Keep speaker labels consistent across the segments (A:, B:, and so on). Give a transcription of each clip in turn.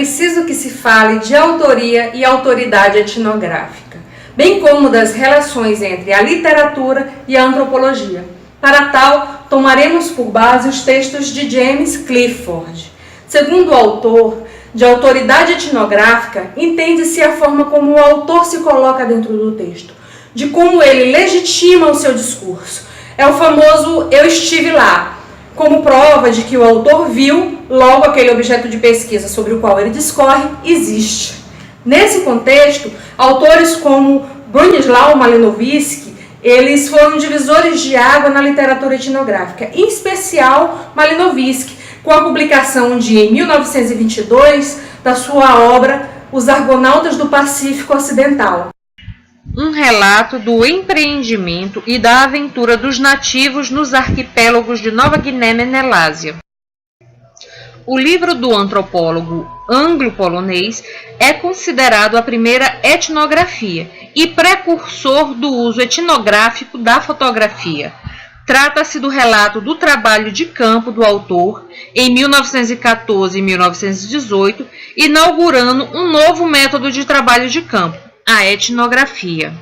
A: preciso que se fale de autoria e autoridade etnográfica, bem como das relações entre a literatura e a antropologia. Para tal, tomaremos por base os textos de James Clifford. Segundo o autor, de autoridade etnográfica, entende-se a forma como o autor se coloca dentro do texto, de como ele legitima o seu discurso. É o famoso "eu estive lá", como prova de que o autor viu, logo aquele objeto de pesquisa sobre o qual ele discorre existe. Nesse contexto, autores como Bronislaw Malinowski, eles foram divisores de água na literatura etnográfica, em especial Malinowski, com a publicação em 1922 da sua obra Os Argonautas do Pacífico Ocidental.
B: Um relato do empreendimento e da aventura dos nativos nos arquipélagos de Nova Guiné e Menelásia. O livro do antropólogo anglo-polonês é considerado a primeira etnografia e precursor do uso etnográfico da fotografia. Trata-se do relato do trabalho de campo do autor em 1914 e 1918, inaugurando um novo método de trabalho de campo, a etnografia.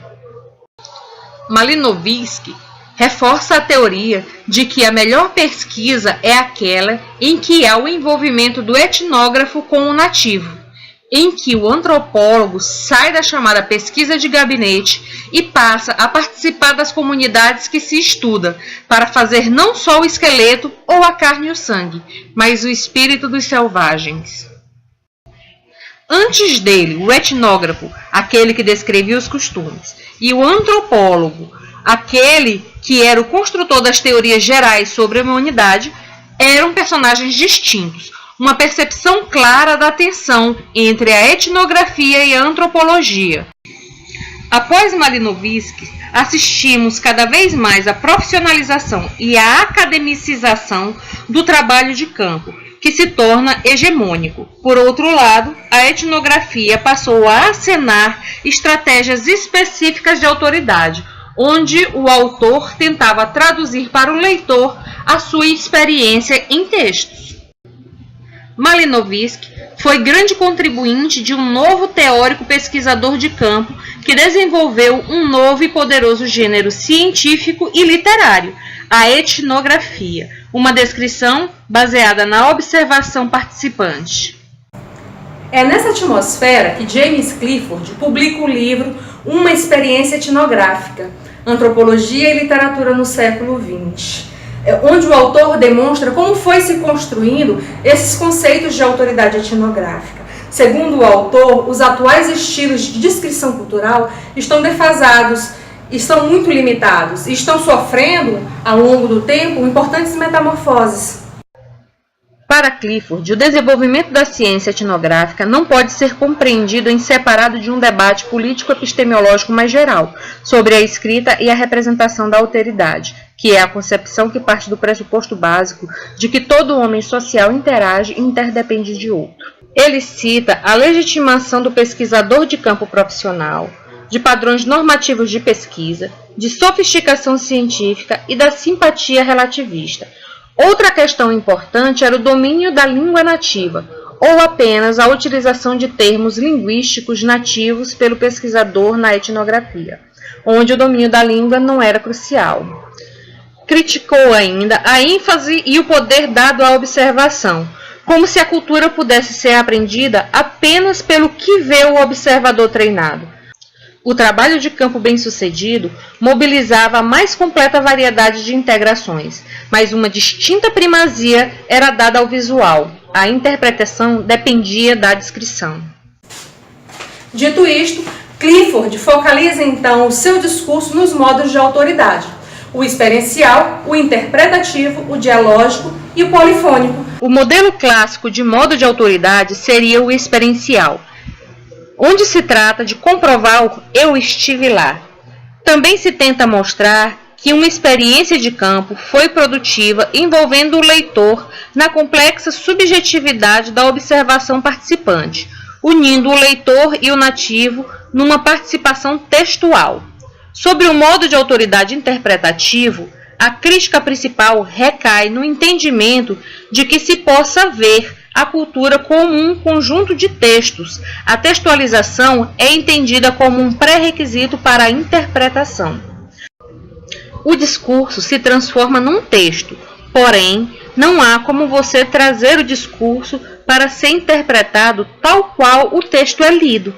B: Malinowski reforça a teoria de que a melhor pesquisa é aquela em que há o envolvimento do etnógrafo com o nativo, em que o antropólogo sai da chamada pesquisa de gabinete e passa a participar das comunidades que se estuda, para fazer não só o esqueleto ou a carne e o sangue, mas o espírito dos selvagens. Antes dele, o etnógrafo, aquele que descrevia os costumes, e o antropólogo, aquele que era o construtor das teorias gerais sobre a humanidade, eram personagens distintos, uma percepção clara da tensão entre a etnografia e a antropologia. Após Malinowski, assistimos cada vez mais à profissionalização e à academicização do trabalho de campo, que se torna hegemônico. Por outro lado, a etnografia passou a acenar estratégias específicas de autoridade, onde o autor tentava traduzir para o leitor a sua experiência em textos. Malinowski foi grande contribuinte de um novo teórico pesquisador de campo que desenvolveu um novo e poderoso gênero científico e literário, a etnografia, uma descrição baseada na observação participante.
A: É nessa atmosfera que James Clifford publica o livro Uma Experiência Etnográfica, Antropologia e Literatura no Século XX, onde o autor demonstra como foi se construindo esses conceitos de autoridade etnográfica. Segundo o autor, os atuais estilos de descrição cultural estão defasados, estão muito limitados e estão sofrendo, ao longo do tempo, importantes metamorfoses.
B: Para Clifford, o desenvolvimento da ciência etnográfica não pode ser compreendido em separado de um debate político-epistemológico mais geral sobre a escrita e a representação da alteridade, que é a concepção que parte do pressuposto básico de que todo homem social interage e interdepende de outro. Ele cita a legitimação do pesquisador de campo profissional, de padrões normativos de pesquisa, de sofisticação científica e da simpatia relativista. Outra questão importante era o domínio da língua nativa, ou apenas a utilização de termos linguísticos nativos pelo pesquisador na etnografia, onde o domínio da língua não era crucial. Criticou ainda a ênfase e o poder dado à observação, como se a cultura pudesse ser aprendida apenas pelo que vê o observador treinado. O trabalho de campo bem-sucedido mobilizava a mais completa variedade de integrações, mas uma distinta primazia era dada ao visual. A interpretação dependia da descrição.
A: Dito isto, Clifford focaliza então o seu discurso nos modos de autoridade: o experiencial, o interpretativo, o dialógico e o polifônico.
B: O modelo clássico de modo de autoridade seria o experiencial, onde se trata de comprovar o "eu estive lá". Também se tenta mostrar que uma experiência de campo foi produtiva, envolvendo o leitor na complexa subjetividade da observação participante, unindo o leitor e o nativo numa participação textual. Sobre o modo de autoridade interpretativo, a crítica principal recai no entendimento de que se possa ver a cultura como um conjunto de textos. A textualização é entendida como um pré-requisito para a interpretação. O discurso se transforma num texto, porém, não há como você trazer o discurso para ser interpretado tal qual o texto é lido.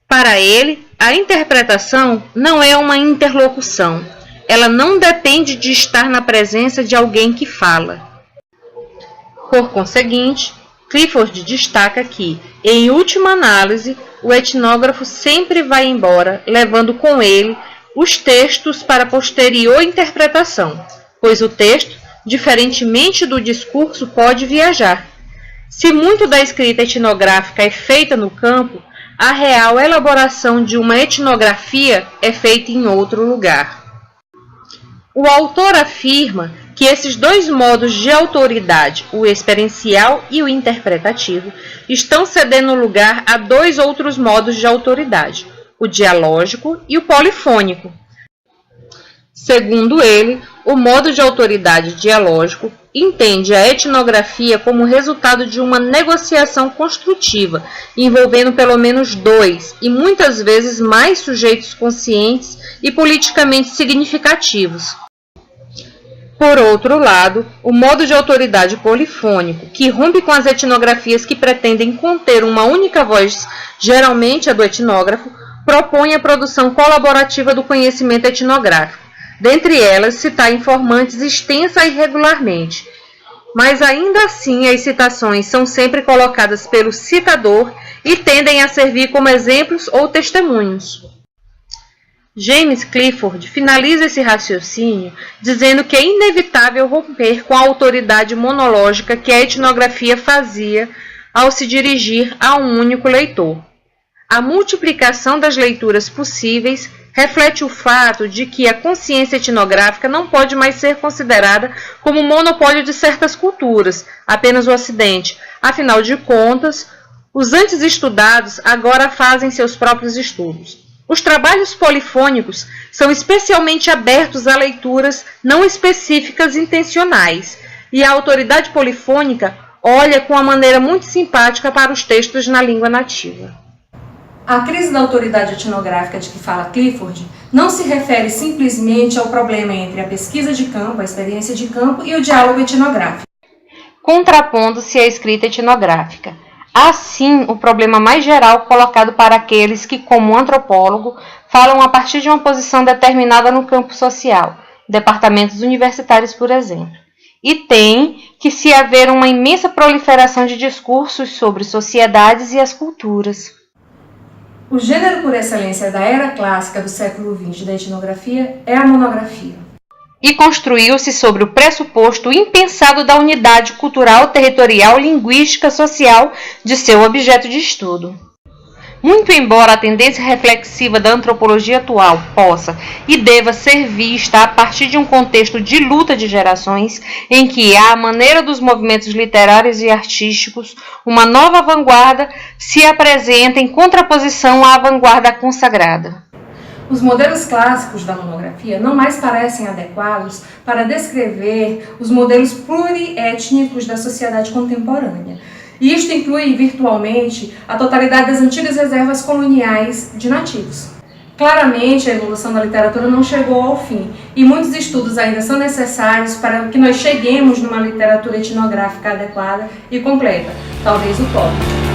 B: Para ele, a interpretação não é uma interlocução. Ela não depende de estar na presença de alguém que fala. Por conseguinte, Clifford destaca que, em última análise, o etnógrafo sempre vai embora, levando com ele os textos para posterior interpretação, pois o texto, diferentemente do discurso, pode viajar. Se muito da escrita etnográfica é feita no campo, a real elaboração de uma etnografia é feita em outro lugar. O autor afirma que esses dois modos de autoridade, o experiencial e o interpretativo, estão cedendo lugar a dois outros modos de autoridade, o dialógico e o polifônico. Segundo ele, o modo de autoridade dialógico entende a etnografia como resultado de uma negociação construtiva, envolvendo pelo menos dois e muitas vezes mais sujeitos conscientes e politicamente significativos. Por outro lado, o modo de autoridade polifônico, que rompe com as etnografias que pretendem conter uma única voz, geralmente a do etnógrafo, propõe a produção colaborativa do conhecimento etnográfico. Dentre elas, citar informantes extensa e regularmente, mas ainda assim as citações são sempre colocadas pelo citador e tendem a servir como exemplos ou testemunhos. James Clifford finaliza esse raciocínio dizendo que é inevitável romper com a autoridade monológica que a etnografia fazia ao se dirigir a um único leitor. A multiplicação das leituras possíveis reflete o fato de que a consciência etnográfica não pode mais ser considerada como monopólio de certas culturas, apenas o Ocidente. Afinal de contas, os antes estudados agora fazem seus próprios estudos. Os trabalhos polifônicos são especialmente abertos a leituras não específicas intencionais, e a autoridade polifônica olha com uma maneira muito simpática para os textos na língua nativa.
A: A crise da autoridade etnográfica de que fala Clifford não se refere simplesmente ao problema entre a pesquisa de campo, a experiência de campo e o diálogo etnográfico,
B: contrapondo-se à escrita etnográfica. Há sim o problema mais geral colocado para aqueles que, como antropólogo, falam a partir de uma posição determinada no campo social, departamentos universitários, por exemplo. E tem que se haver uma imensa proliferação de discursos sobre sociedades e as culturas.
A: O gênero por excelência da era clássica do século XX da etnografia é a monografia.
B: E construiu-se sobre o pressuposto impensado da unidade cultural, territorial, linguística, social de seu objeto de estudo. Muito embora a tendência reflexiva da antropologia atual possa e deva ser vista a partir de um contexto de luta de gerações, em que, à maneira dos movimentos literários e artísticos, uma nova vanguarda se apresenta em contraposição à vanguarda consagrada.
A: Os modelos clássicos da monografia não mais parecem adequados para descrever os modelos pluriétnicos da sociedade contemporânea. E isto inclui virtualmente a totalidade das antigas reservas coloniais de nativos. Claramente, a evolução da literatura não chegou ao fim, e muitos estudos ainda são necessários para que nós cheguemos numa literatura etnográfica adequada e completa, talvez utópica.